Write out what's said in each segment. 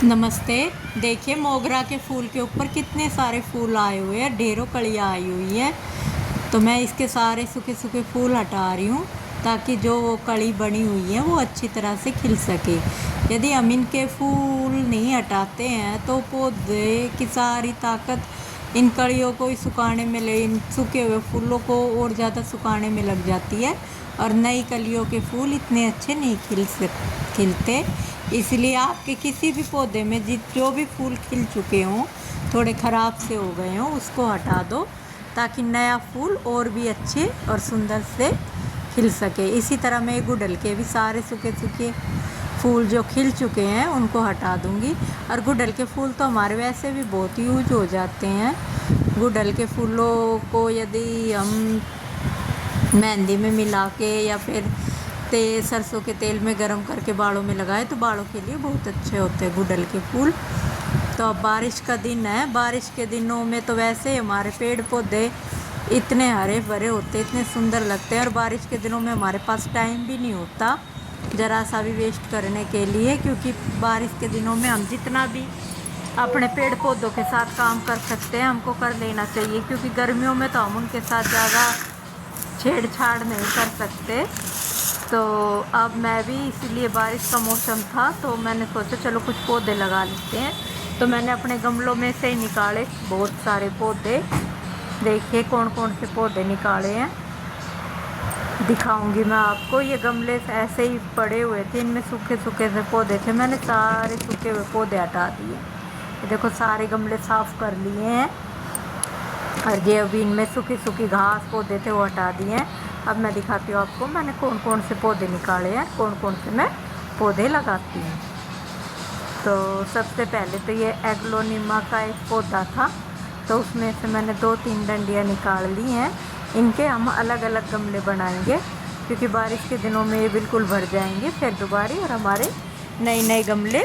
नमस्ते। देखिए मोगरा के फूल के ऊपर कितने सारे फूल आए हुए हैं, ढेरों कलियाँ आई हुई हैं। तो मैं इसके सारे सूखे सूखे फूल हटा रही हूँ ताकि जो वो कली बनी हुई है वो अच्छी तरह से खिल सके। यदि हम इनके फूल नहीं हटाते हैं तो पौधे की सारी ताकत इन कलियों को ही सुखाने में इन सूखे हुए फूलों को और ज़्यादा सुखाने में लग जाती है और नई कलियों के फूल इतने अच्छे नहीं खिलते। इसलिए आपके किसी भी पौधे में जो भी फूल खिल चुके हों, थोड़े ख़राब से हो गए हों, उसको हटा दो ताकि नया फूल और भी अच्छे और सुंदर से खिल सके। इसी तरह मैं गुड़हल के भी सारे सूखे सूखे फूल जो खिल चुके हैं उनको हटा दूंगी। और गुड़हल के फूल तो हमारे वैसे भी बहुत यूज हो जाते हैं। गुड़हल के फूलों को यदि हम मेहंदी में मिला के या फिर सरसों के तेल में गरम करके बालों में लगाए तो बालों के लिए बहुत अच्छे होते हैं गुड़हल के फूल। तो अब बारिश का दिन है, बारिश के दिनों में तो वैसे ही हमारे पेड़ पौधे इतने हरे भरे होते, इतने सुंदर लगते हैं। और बारिश के दिनों में हमारे पास टाइम भी नहीं होता ज़रा सा भी वेस्ट करने के लिए, क्योंकि बारिश के दिनों में हम जितना भी अपने पेड़ पौधों के साथ काम कर सकते हैं हमको कर लेना चाहिए, क्योंकि गर्मियों में तो हम उनके साथ ज़्यादा छेड़छाड़ नहीं कर सकते। तो अब मैं भी इसीलिए बारिश का मौसम था तो मैंने सोचा चलो कुछ पौधे लगा लेते हैं। तो मैंने अपने गमलों में से ही निकाले बहुत सारे पौधे। देखिए कौन कौन से पौधे निकाले हैं, दिखाऊंगी मैं आपको। ये गमले ऐसे ही पड़े हुए थे, इनमें सूखे सूखे से पौधे थे, मैंने सारे सूखे हुए पौधे हटा दिए। ये देखो सारे गमले साफ़ कर लिए हैं और ये अभी इनमें सूखी सूखी घास पौधे थे वो हटा दिए हैं। अब मैं दिखाती हूँ आपको मैंने कौन कौन से पौधे निकाले हैं, कौन कौन से मैं पौधे लगाती हूँ। तो सबसे पहले तो ये एग्लोनिमा का एक पौधा था, तो उसमें से मैंने 2-3 डंडियाँ निकाल ली हैं। इनके हम अलग अलग गमले बनाएंगे क्योंकि बारिश के दिनों में ये बिल्कुल भर जाएंगे फिर दोबारा, और हमारे नए नए गमले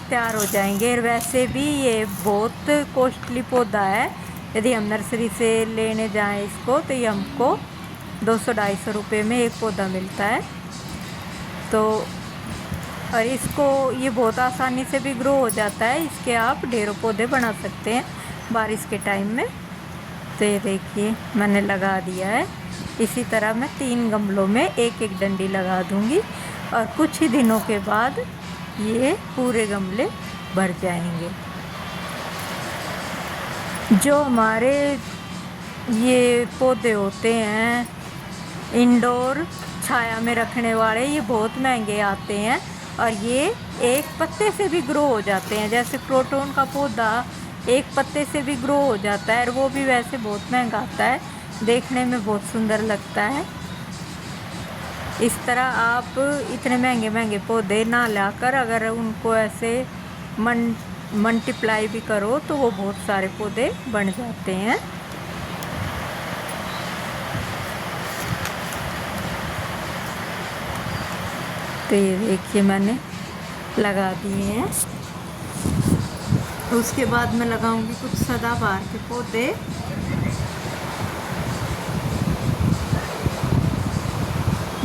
तैयार हो जाएंगे। और वैसे भी ये बहुत कॉस्टली पौधा है, यदि हम नर्सरी से लेने जाएं इसको तो ये हमको 200-250 रुपये में एक पौधा मिलता है। तो और इसको ये बहुत आसानी से भी ग्रो हो जाता है, इसके आप ढेरों पौधे बना सकते हैं बारिश के टाइम में। तो ये देखिए मैंने लगा दिया है। इसी तरह मैं 3 गमलों में एक एक डंडी लगा दूंगी और कुछ ही दिनों के बाद ये पूरे गमले भर जाएंगे। जो हमारे ये पौधे होते हैं इंडोर छाया में रखने वाले, ये बहुत महंगे आते हैं और ये एक पत्ते से भी ग्रो हो जाते हैं। जैसे क्रोटन का पौधा एक पत्ते से भी ग्रो हो जाता है और वो भी वैसे बहुत महंगा आता है, देखने में बहुत सुंदर लगता है। इस तरह आप इतने महंगे महंगे पौधे ना लाकर अगर उनको ऐसे मल्टीप्लाई भी करो तो वो बहुत सारे पौधे बन जाते हैं। तो ये देखिए मैंने लगा दिए हैं। उसके बाद मैं लगाऊंगी कुछ सदाबहार के पौधे।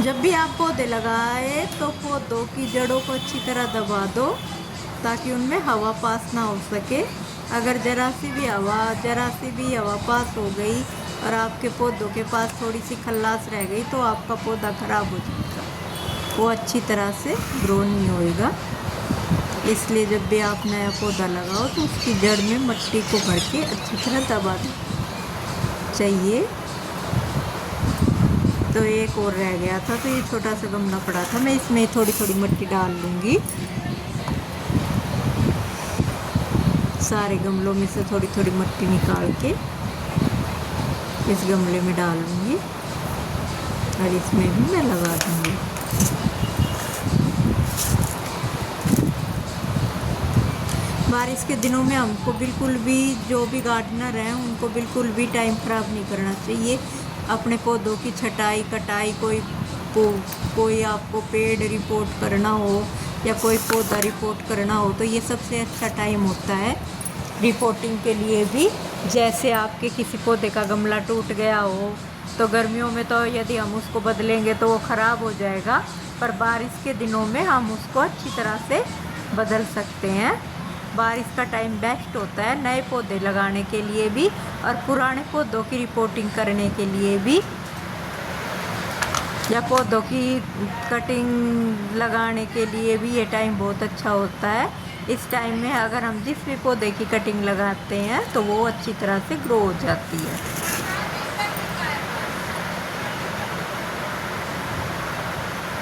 जब भी आप पौधे लगाए तो पौधों की जड़ों को अच्छी तरह दबा दो ताकि उनमें हवा पास ना हो सके। अगर जरा सी भी हवा पास हो गई और आपके पौधों के पास थोड़ी सी खल्लास रह गई तो आपका पौधा खराब हो जाएगा, वो अच्छी तरह से ग्रो नहीं होएगा। इसलिए जब भी आप नया पौधा लगाओ तो उसकी जड़ में मिट्टी को भर के अच्छी तरह दबा दो चाहिए। तो एक और रह गया था, तो ये छोटा सा गमला पड़ा था, मैं इसमें थोड़ी थोड़ी मिट्टी डाल लूँगी। सारे गमलों में से थोड़ी थोड़ी मिट्टी निकाल के इस गमले में डाल लूँगी और इसमें भी मैं लगा दूँगी। बारिश के दिनों में हमको बिल्कुल भी, जो भी गार्डनर हैं उनको बिल्कुल भी टाइम ख़राब नहीं करना चाहिए। अपने पौधों की छटाई कटाई, कोई आपको पेड़ रिपोर्ट करना हो या कोई पौधा रिपोर्ट करना हो तो ये सबसे अच्छा टाइम होता है रिपोर्टिंग के लिए भी। जैसे आपके किसी पौधे का गमला टूट गया हो तो गर्मियों में तो यदि हम उसको बदलेंगे तो वो ख़राब हो जाएगा, पर बारिश के दिनों में हम उसको अच्छी तरह से बदल सकते हैं। बारिश का टाइम बेस्ट होता है नए पौधे लगाने के लिए भी और पुराने पौधों की रिपोर्टिंग करने के लिए भी, या पौधों की कटिंग लगाने के लिए भी ये टाइम बहुत अच्छा होता है। इस टाइम में अगर हम जिस भी पौधे की कटिंग लगाते हैं तो वो अच्छी तरह से ग्रो हो जाती है।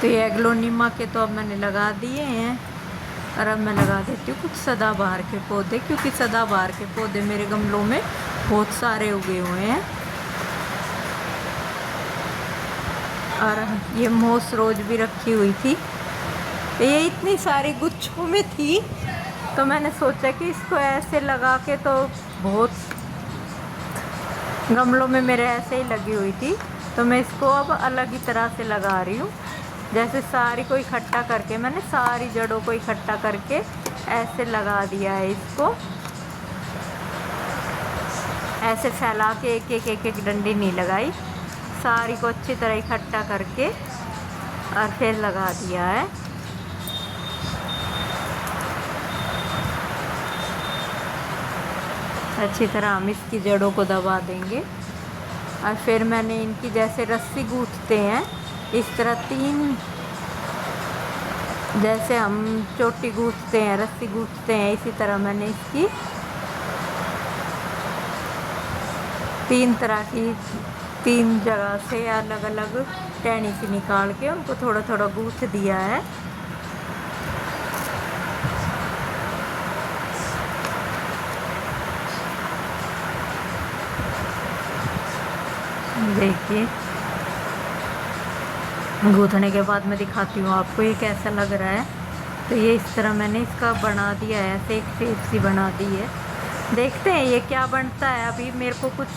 तो ये एग्लोनिमा के तो अब मैंने लगा दिए हैं और अब मैं लगा देती हूँ कुछ सदाबहार के पौधे, क्योंकि सदाबहार के पौधे मेरे गमलों में बहुत सारे उगे हुए हैं। और ये मोस रोज भी रखी हुई थी, ये इतनी सारी गुच्छों में थी तो मैंने सोचा कि इसको ऐसे लगा के, तो बहुत गमलों में मेरे ऐसे ही लगी हुई थी तो मैं इसको अब अलग ही तरह से लगा रही हूँ। जैसे सारी को इकट्ठा करके मैंने सारी जड़ों को इकट्ठा करके ऐसे लगा दिया है। इसको ऐसे फैला के एक डंडी नहीं लगाई, सारी को अच्छी तरह इकट्ठा करके और फिर लगा दिया है। अच्छी तरह हम इसकी जड़ों को दबा देंगे और फिर मैंने इनकी जैसे रस्सी गूंथते हैं इस तरह 3, जैसे हम चोटी गूंथते हैं रस्सी गूंथते हैं, इसी तरह मैंने इसकी 3 तरह की 3 जगह से अलग अलग टहनी से निकाल के उनको थोड़ा थोड़ा गूंथ दिया है। देखिए गूंथने के बाद मैं दिखाती हूँ आपको ये कैसा लग रहा है। तो ये इस तरह मैंने इसका बना दिया है, ऐसे एक शेप सी बना दी है। देखते हैं ये क्या बनता है, अभी मेरे को कुछ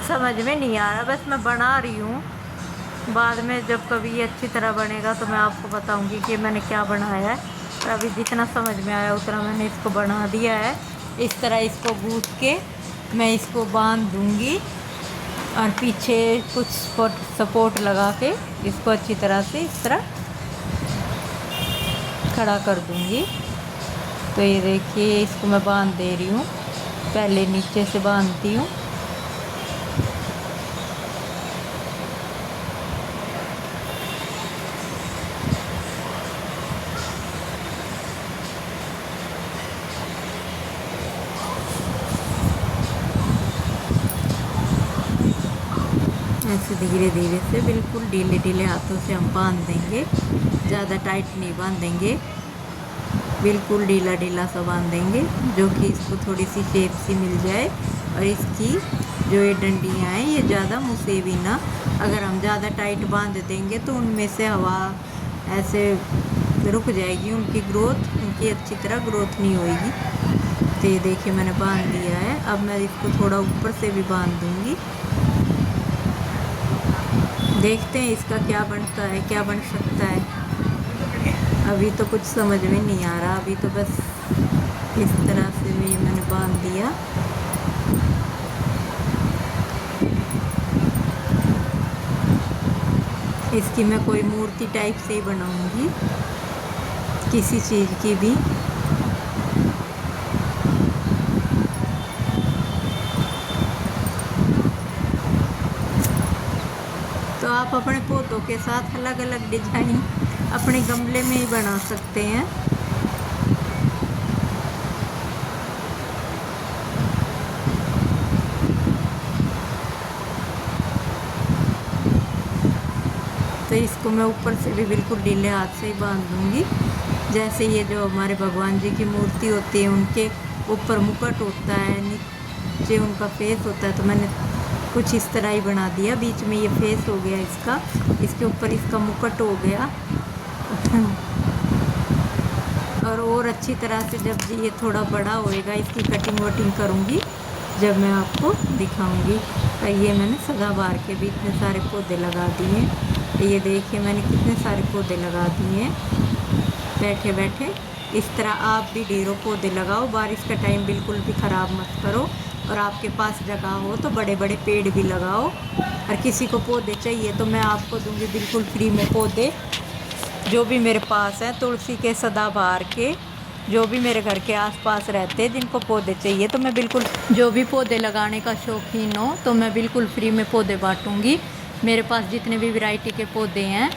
समझ में नहीं आ रहा, बस मैं बना रही हूँ। बाद में जब कभी ये अच्छी तरह बनेगा तो मैं आपको बताऊँगी कि मैंने क्या बनाया है। और अभी जितना समझ में आया उतना मैंने इसको बना दिया है। इस तरह इसको गूंथ के मैं इसको बांध दूँगी और पीछे कुछ सपोर्ट लगा के इसको अच्छी तरह से इस तरह खड़ा कर दूँगी। तो ये देखिए इसको मैं बांध दे रही हूँ, पहले नीचे से बांधती हूँ। ऐसे धीरे धीरे से बिल्कुल ढीले ढीले हाथों से हम बांध देंगे, ज़्यादा टाइट नहीं बांधेंगे, बिल्कुल ढीला ढीला सा बांधेंगे जो कि इसको थोड़ी सी शेप सी मिल जाए। और इसकी जो ये डंडियाँ हैं ये ज़्यादा मुसे भी ना, अगर हम ज़्यादा टाइट बांध देंगे तो उनमें से हवा ऐसे रुक जाएगी, उनकी ग्रोथ, उनकी अच्छी तरह ग्रोथ नहीं होएगी। तो ये देखिए मैंने बांध दिया है, अब मैं इसको थोड़ा ऊपर से भी बांध दूँगी। देखते हैं इसका क्या बनता है, क्या बन सकता है। अभी तो कुछ समझ में नहीं आ रहा, अभी तो बस इस तरह से भी मैंने बांध दिया। इसकी मैं कोई मूर्ति टाइप से ही बनाऊंगी, किसी चीज़ की भी। तो आप अपने पौधों के साथ अलग अलग डिजाइन अपने गमले में ही बना सकते हैं। तो इसको मैं ऊपर से भी बिल्कुल ढीले हाथ से ही बांध दूंगी। जैसे ये जो हमारे भगवान जी की मूर्ति होती है उनके ऊपर मुकुट होता है, नीचे उनका फेस होता है, तो मैंने कुछ इस तरह ही बना दिया। बीच में ये फेस हो गया इसका, इसके ऊपर इसका मुकुट हो गया। और अच्छी तरह से जब ये थोड़ा बड़ा होएगा इसकी कटिंग वटिंग करूँगी, जब मैं आपको दिखाऊंगी। ये मैंने सदाबहार के भी इतने सारे पौधे लगा दिए। ये देखिए मैंने कितने सारे पौधे लगा दिए हैं बैठे बैठे। इस तरह आप भी ढेरों पौधे लगाओ, बारिश का टाइम बिल्कुल भी ख़राब मत करो। और आपके पास जगह हो तो बड़े बड़े पेड़ भी लगाओ। और किसी को पौधे चाहिए तो मैं आपको दूंगी बिल्कुल फ्री में पौधे, जो भी मेरे पास है, तुलसी के, सदाबहार के, जो भी मेरे घर के आसपास रहते हैं जिनको पौधे चाहिए, तो मैं बिल्कुल, जो भी पौधे लगाने का शौकीन हो तो मैं बिल्कुल फ्री में पौधे बांटूँगी। मेरे पास जितने भी वैरायटी के पौधे हैं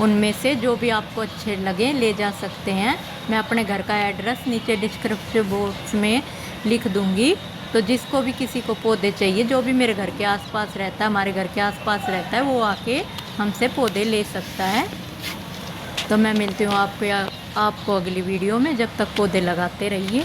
उनमें से जो भी आपको अच्छे लगे ले जा सकते हैं। मैं अपने घर का एड्रेस नीचे डिस्क्रिप्शन बॉक्स में लिख दूँगी, तो जिसको भी किसी को पौधे चाहिए, जो भी मेरे घर के आसपास रहता है, हमारे घर के आसपास रहता है, वो आके हमसे पौधे ले सकता है। तो मैं मिलती हूँ आपको अगली वीडियो में। जब तक पौधे लगाते रहिए।